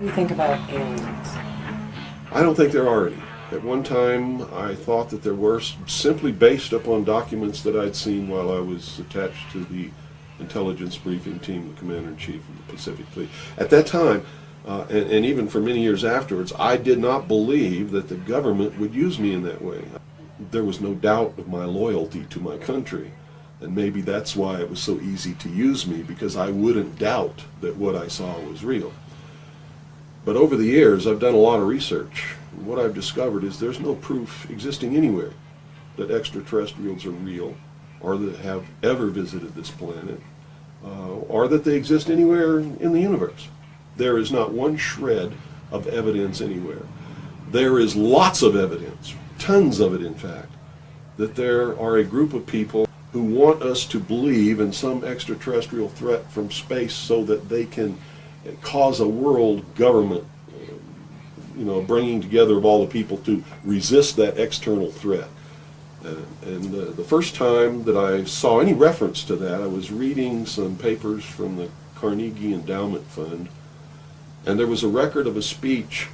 You think about aliens. I don't think there are any. At one time, I thought that there were, simply based upon documents that I'd seen while I was attached to the intelligence briefing team, the commander-in-chief of the Pacific Fleet. At that time, and even for many years afterwards, I did not believe that the government would use me in that way. There was no doubt of my loyalty to my country, and maybe that's why it was so easy to use me, because I wouldn't doubt that what I saw was real. But over the years, I've done a lot of research. And what I've discovered is there's no proof existing anywhere that extraterrestrials are real, or that have ever visited this planet, or that they exist anywhere in the universe. There is not one shred of evidence anywhere. There is lots of evidence, tons of it in fact, that there are a group of people who want us to believe in some extraterrestrial threat from space so that they can cause a world government, bringing together of all the people to resist that external threat. And the first time that I saw any reference to that, I was reading some papers from the Carnegie Endowment Fund, and there was a record of a speech.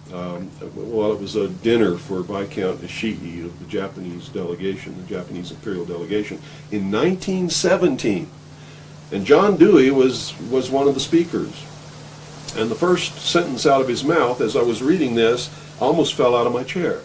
It was a dinner for Viscount Ishii of the Japanese delegation, the Japanese imperial delegation, in 1917. And John Dewey was one of the speakers. And the first sentence out of his mouth, as I was reading this, I almost fell out of my chair,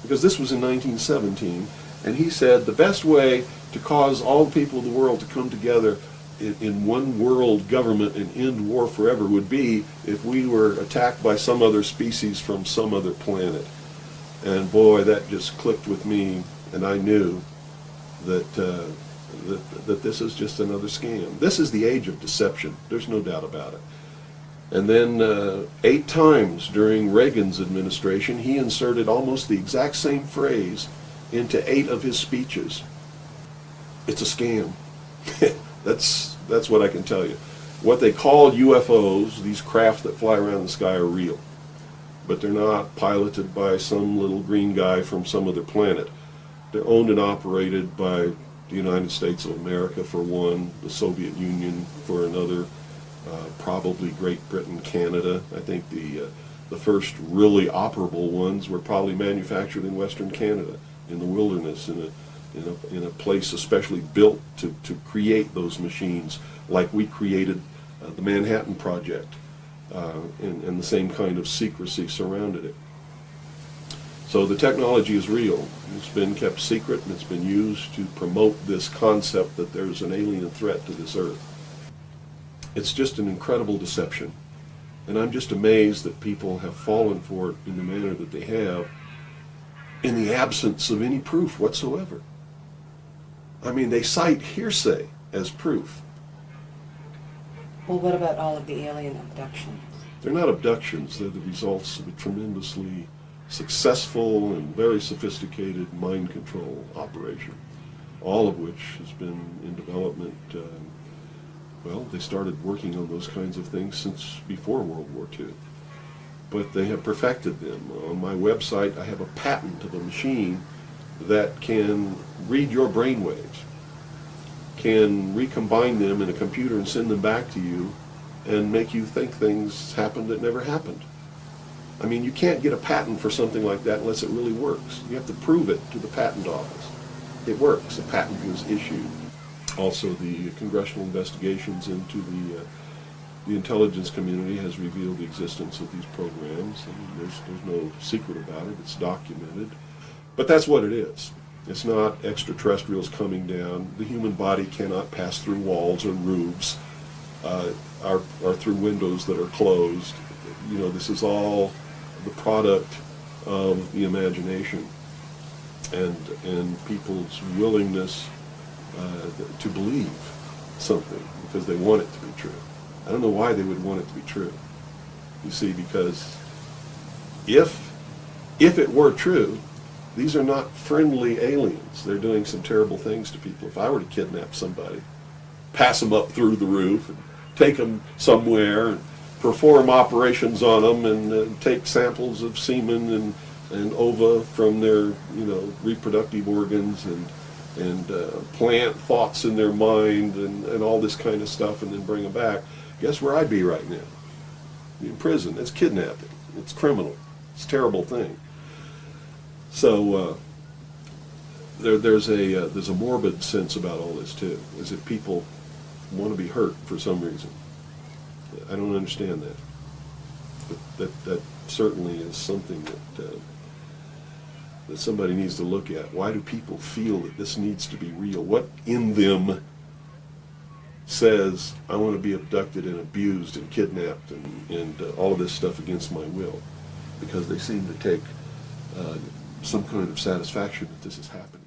because this was in 1917, and he said the best way to cause all the people of the world to come together in one world government and end war forever would be if we were attacked by some other species from some other planet. And boy, that just clicked with me, and I knew that that this is just another scam. This is the age of deception. There's no doubt about it. And then 8 times during Reagan's administration, he inserted almost the exact same phrase into 8 of his speeches. It's a scam. That's what I can tell you. What they call UFOs, these craft that fly around the sky, are real. But they're not piloted by some little green guy from some other planet. They're owned and operated by the United States of America for one, the Soviet Union for another, probably Great Britain, Canada. I think the first really operable ones were probably manufactured in Western Canada, in the wilderness, in a place especially built to create those machines, like we created the Manhattan Project, and the same kind of secrecy surrounded it. So the technology is real. It's been kept secret, and it's been used to promote this concept that there's an alien threat to this earth. It's just an incredible deception, and I'm just amazed that people have fallen for it in the manner that they have, in the absence of any proof whatsoever. I mean, they cite hearsay as proof. Well, what about all of the alien abductions? They're not abductions. They're the results of a tremendously successful and very sophisticated mind control operation, all of which has been in development. Well, they started working on those kinds of things since before World War II. But they have perfected them. On my website, I have a patent of a machine that can read your brain waves, can recombine them in a computer and send them back to you and make you think things happened that never happened. I mean, you can't get a patent for something like that unless it really works. You have to prove it to the patent office. It works. A patent was issued. Also, the congressional investigations into the intelligence community has revealed the existence of these programs, and there's no secret about it. It's documented. But that's what it is. It's not extraterrestrials coming down. The human body cannot pass through walls or roofs, or through windows that are closed. This is all the product of the imagination and people's willingness to believe something because they want it to be true. I don't know why they would want it to be true. You see, because if it were true, these are not friendly aliens. They're doing some terrible things to people. If I were to kidnap somebody, pass them up through the roof, and take them somewhere, and perform operations on them, and take samples of semen and ova from their reproductive organs, and plant thoughts in their mind, and all this kind of stuff, and then bring them back, guess where I'd be right now? in prison. It's kidnapping. It's criminal. It's a terrible thing. So there's a morbid sense about all this too, is that people want to be hurt for some reason. I don't understand that. But that certainly is something that somebody needs to look at. Why do people feel that this needs to be real? What in them says, I want to be abducted and abused and kidnapped and all of this stuff against my will? Because they seem to take some kind of satisfaction that this is happening.